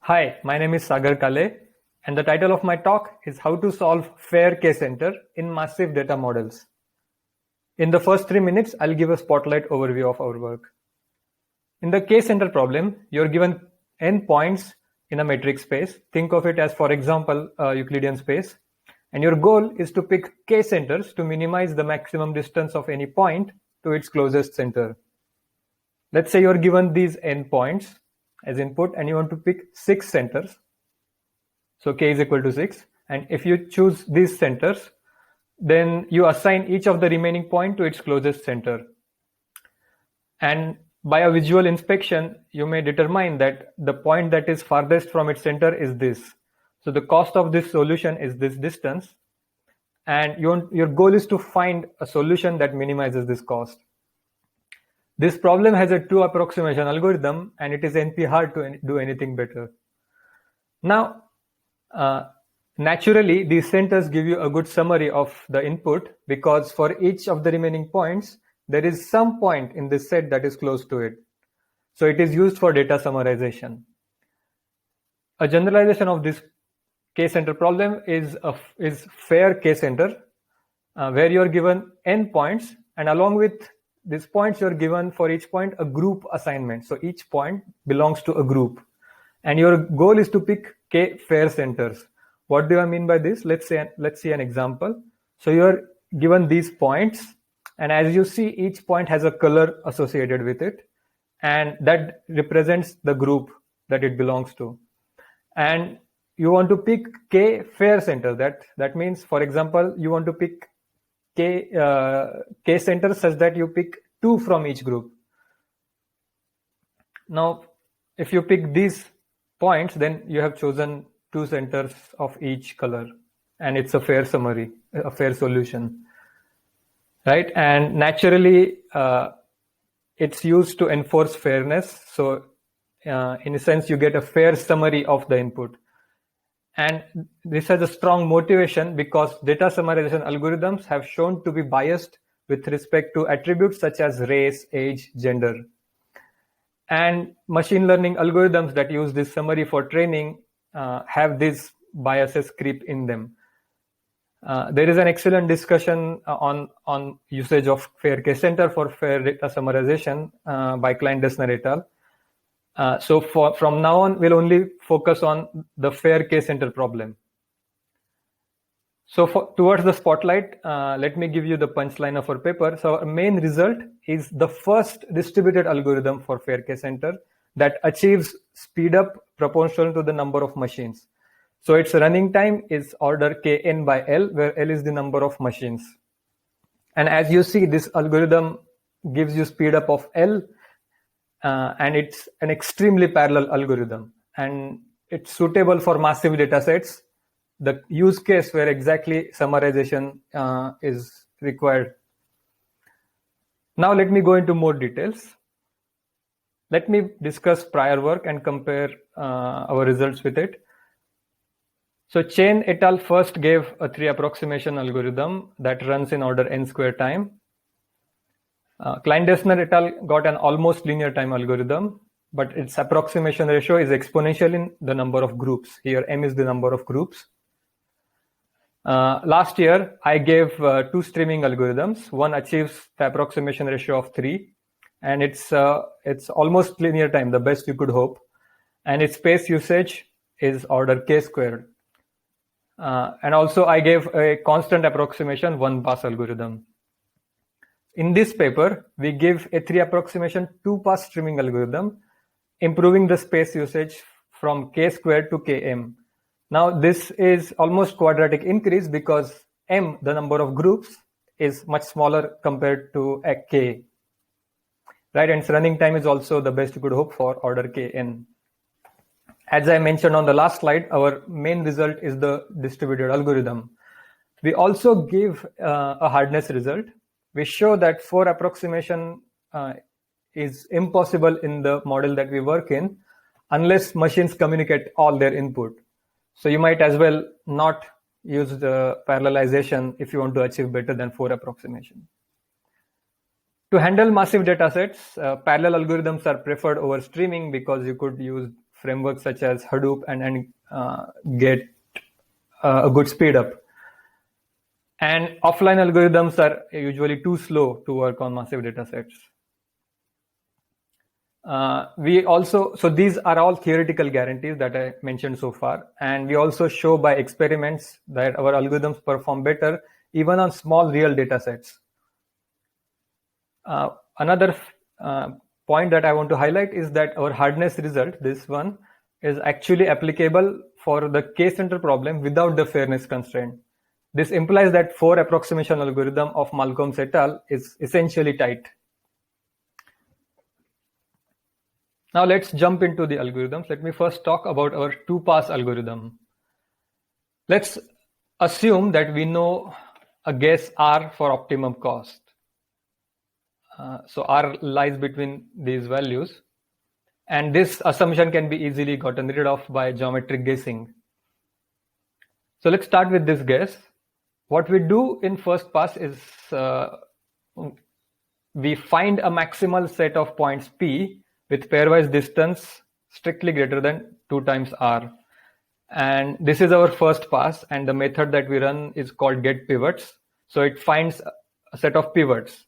Hi, my name is Sagar Kale, and the title of my talk is How to Solve Fair K-Center in Massive Data Models. In the first 3 minutes, I'll give a spotlight overview of our work. In the K-Center problem, you're given n points in a metric space. Think of it as, for example, a Euclidean space. And your goal is to pick K-centers to minimize the maximum distance of any point to its closest center. Let's say you're given these n points as input and you want to pick 6 centers. So k is equal to 6. And if you choose these centers, then you assign each of the remaining point to its closest center. And by a visual inspection, you may determine that the point that is farthest from its center is this. So the cost of this solution is this distance. And your goal is to find a solution that minimizes this cost. This problem has a two approximation algorithm, and it is NP hard to do anything better. Now, naturally, these centers give you a good summary of the input because for each of the remaining points, there is some point in this set that is close to it. So it is used for data summarization. A generalization of this K-center problem is fair K-center, where you're given n points, and along with these points, you're given for each point a group assignment. So each point belongs to a group. And your goal is to pick K fair centers. What do I mean by this? Let's see an example. So you're given these points, and as you see, each point has a color associated with it, and that represents the group that it belongs to. And you want to pick K fair center. That means, for example, you want to pick K centers such that you pick 2 from each group. Now, if you pick these points, then you have chosen 2 centers of each color, and it's a fair summary, a fair solution, right? And naturally, it's used to enforce fairness. So in a sense, you get a fair summary of the input. And this has a strong motivation because data summarization algorithms have shown to be biased with respect to attributes such as race, age, gender. And machine learning algorithms that use this summary for training have these biases creep in them. There is an excellent discussion on usage of fair K-center for fair data summarization by Klein-Dessner et al. So from now on, we'll only focus on the fair K-center problem. So towards the spotlight, let me give you the punchline of our paper. So our main result is the first distributed algorithm for fair K-center that achieves speed up proportional to the number of machines. So its running time is order Kn by L, where L is the number of machines. And as you see, this algorithm gives you speed up of L, and it's an extremely parallel algorithm, and it's suitable for massive data sets, the use case where exactly summarization is required. Now let me go into more details. Let me discuss prior work and compare our results with it. So Chen et al. First gave a 3 approximation algorithm that runs in order n square time. Klein-Dessner et al. Got an almost linear time algorithm, but its approximation ratio is exponential in the number of groups. Here, m is the number of groups. Last year, I gave 2 streaming algorithms. One achieves the approximation ratio of 3, and it's almost linear time, the best you could hope. And its space usage is order k squared. And also, I gave a constant approximation 1-pass algorithm. In this paper, we give a 3 approximation 2-pass streaming algorithm, improving the space usage from k squared to km. Now, this is almost quadratic increase because m, the number of groups, is much smaller compared to a k, right? And its running time is also the best you could hope for, order kn. As I mentioned on the last slide, our main result is the distributed algorithm. We also give a hardness result. We show that 4 approximation is impossible in the model that we work in unless machines communicate all their input. So you might as well not use the parallelization if you want to achieve better than 4 approximation. To handle massive data sets, parallel algorithms are preferred over streaming because you could use frameworks such as Hadoop and get a good speed up. And offline algorithms are usually too slow to work on massive data sets. So these are all theoretical guarantees that I mentioned so far. And we also show by experiments that our algorithms perform better even on small real data sets. Another point that I want to highlight is that our hardness result, this one, is actually applicable for the K-center problem without the fairness constraint. This implies that 4 approximation algorithm of Malcolm et al. Is essentially tight. Now let's jump into the algorithms. Let me first talk about our 2-pass algorithm. Let's assume that we know a guess R for optimum cost. So R lies between these values. And this assumption can be easily gotten rid of by geometric guessing. So let's start with this guess. What we do in first pass is we find a maximal set of points P with pairwise distance strictly greater than 2 times R. And this is our first pass, and the method that we run is called get pivots. So it finds a set of pivots.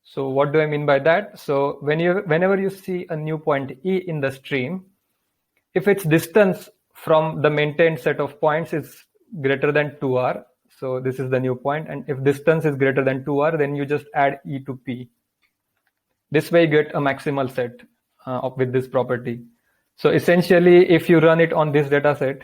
So what do I mean by that? So whenever you see a new point E in the stream, if its distance from the maintained set of points is greater than 2R, so this is the new point, and if distance is greater than 2R, then you just add E to P. This way you get a maximal set with this property. So essentially, if you run it on this data set,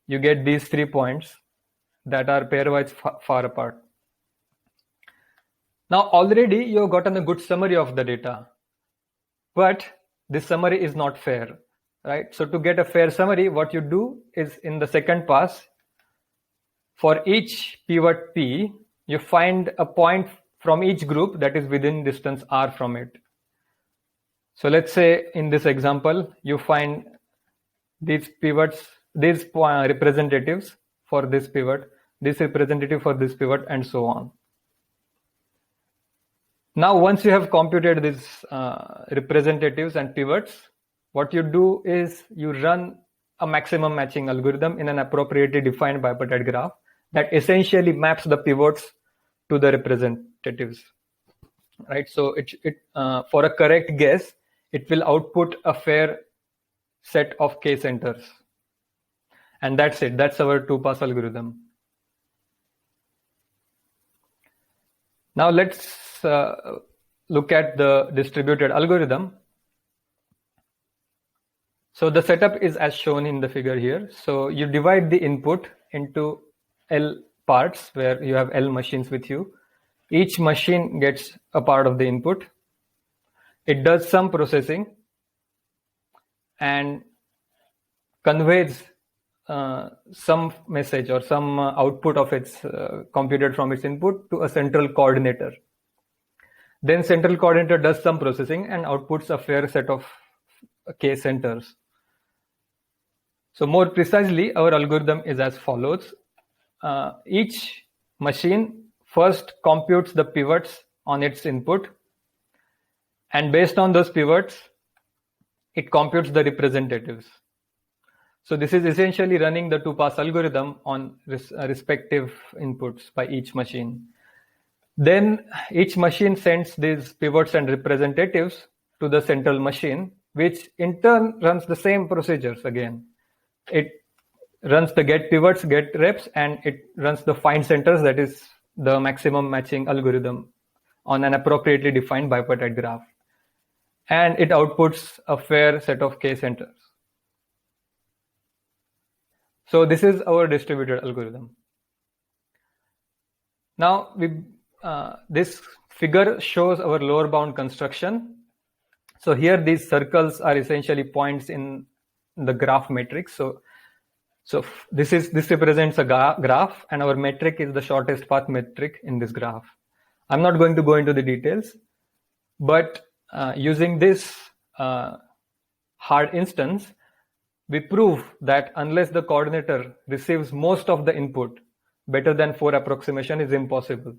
you get these 3 points that are pairwise far apart. Now already you've gotten a good summary of the data, but this summary is not fair, right? So to get a fair summary, what you do is in the second pass, for each pivot P, you find a point from each group that is within distance R from it. So let's say in this example, you find these pivots, these representatives for this pivot, this representative for this pivot, and so on. Now, once you have computed these representatives and pivots, what you do is you run a maximum matching algorithm in an appropriately defined bipartite graph that essentially maps the pivots to the representatives, right? So for a correct guess, it will output a fair set of K-centers. And that's it. That's our 2-pass algorithm. Now let's look at the distributed algorithm. So the setup is as shown in the figure here. So you divide the input into L parts where you have L machines with you. Each machine gets a part of the input. It does some processing and conveys some message or some output of its computed from its input to a central coordinator. Then central coordinator does some processing and outputs a fair set of K-centers. So more precisely, our algorithm is as follows. Each machine first computes the pivots on its input, and based on those pivots, it computes the representatives. So this is essentially running the 2-pass algorithm on respective inputs by each machine. Then each machine sends these pivots and representatives to the central machine, which in turn runs the same procedures again. It runs the get pivots, get reps, and it runs the find centers, that is the maximum matching algorithm on an appropriately defined bipartite graph. And it outputs a fair set of K-centers. So this is our distributed algorithm. Now this figure shows our lower bound construction. So here these circles are essentially points in the graph matrix. So this represents a graph, and our metric is the shortest path metric in this graph. I'm not going to go into the details, but using this hard instance, we prove that unless the coordinator receives most of the input, better than 4 approximation is impossible.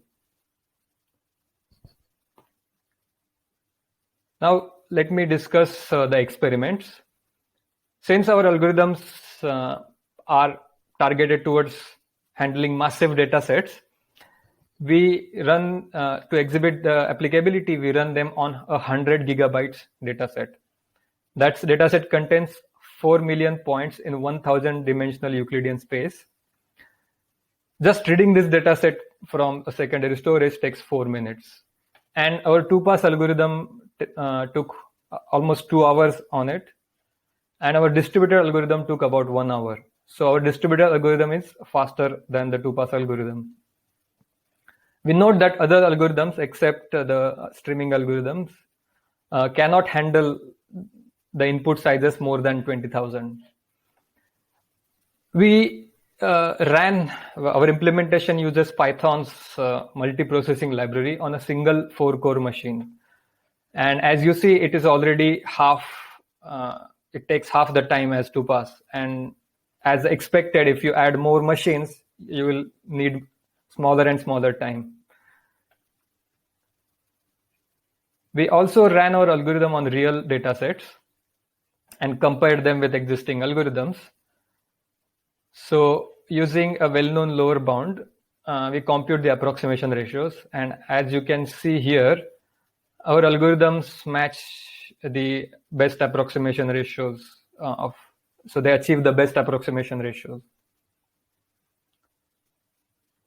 Now let me discuss the experiments. Since our algorithms are targeted towards handling massive data sets, we run to exhibit the applicability, we run them on 100 gigabytes dataset. That dataset contains 4 million points in 1000 dimensional Euclidean space. Just reading this dataset from a secondary storage takes 4 minutes. And our 2-pass algorithm took almost 2 hours on it. And our distributed algorithm took about 1 hour. So our distributed algorithm is faster than the 2-pass algorithm. We note that other algorithms, except the streaming algorithms, cannot handle the input sizes more than 20,000. We ran, our implementation uses Python's multiprocessing library on a single 4-core machine. And as you see, it is already half, it takes half the time as 2-pass. And as expected, if you add more machines, you will need smaller and smaller time. We also ran our algorithm on real data sets and compared them with existing algorithms. So using a well-known lower bound, we compute the approximation ratios. And as you can see here, our algorithms match the best approximation ratios so they achieve the best approximation ratios.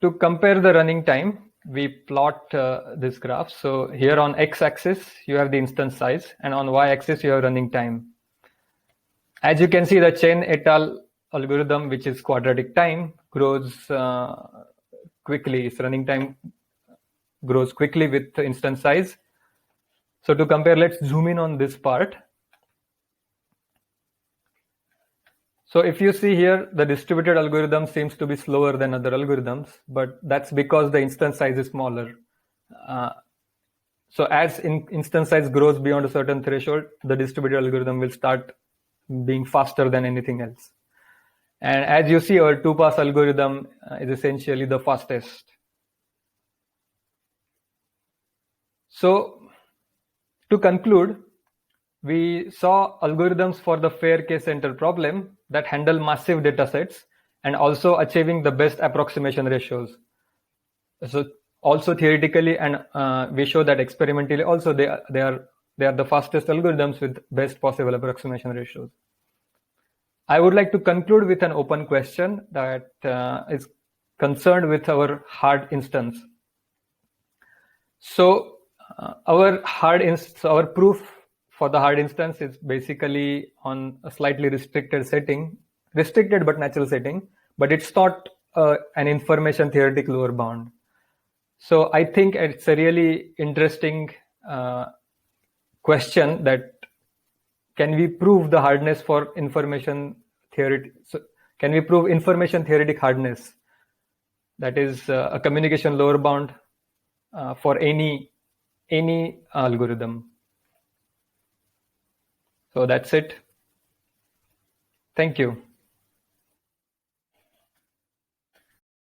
To compare the running time, we plot this graph. So here on x-axis, you have the instance size, and on y-axis, you have running time. As you can see, the Chen et al. Algorithm, which is quadratic time, grows quickly. Its running time grows quickly with the instance size. So to compare, let's zoom in on this part. So if you see here, the distributed algorithm seems to be slower than other algorithms, but that's because the instance size is smaller. So as instance size grows beyond a certain threshold, the distributed algorithm will start being faster than anything else. And as you see, our 2-pass algorithm is essentially the fastest. So to conclude, we saw algorithms for the fair case center problem that handle massive data sets and also achieving the best approximation ratios. So also theoretically, and we show that experimentally also they are the fastest algorithms with best possible approximation ratios. I would like to conclude with an open question that is concerned with our hard instance. So our proof for the hard instance is basically on a slightly restricted setting, restricted but natural setting, but it's not an information theoretic lower bound. So I think it's a really interesting question that can we prove the hardness for information theoretic? So can we prove information theoretic hardness? That is a communication lower bound for any algorithm. So that's it. Thank you.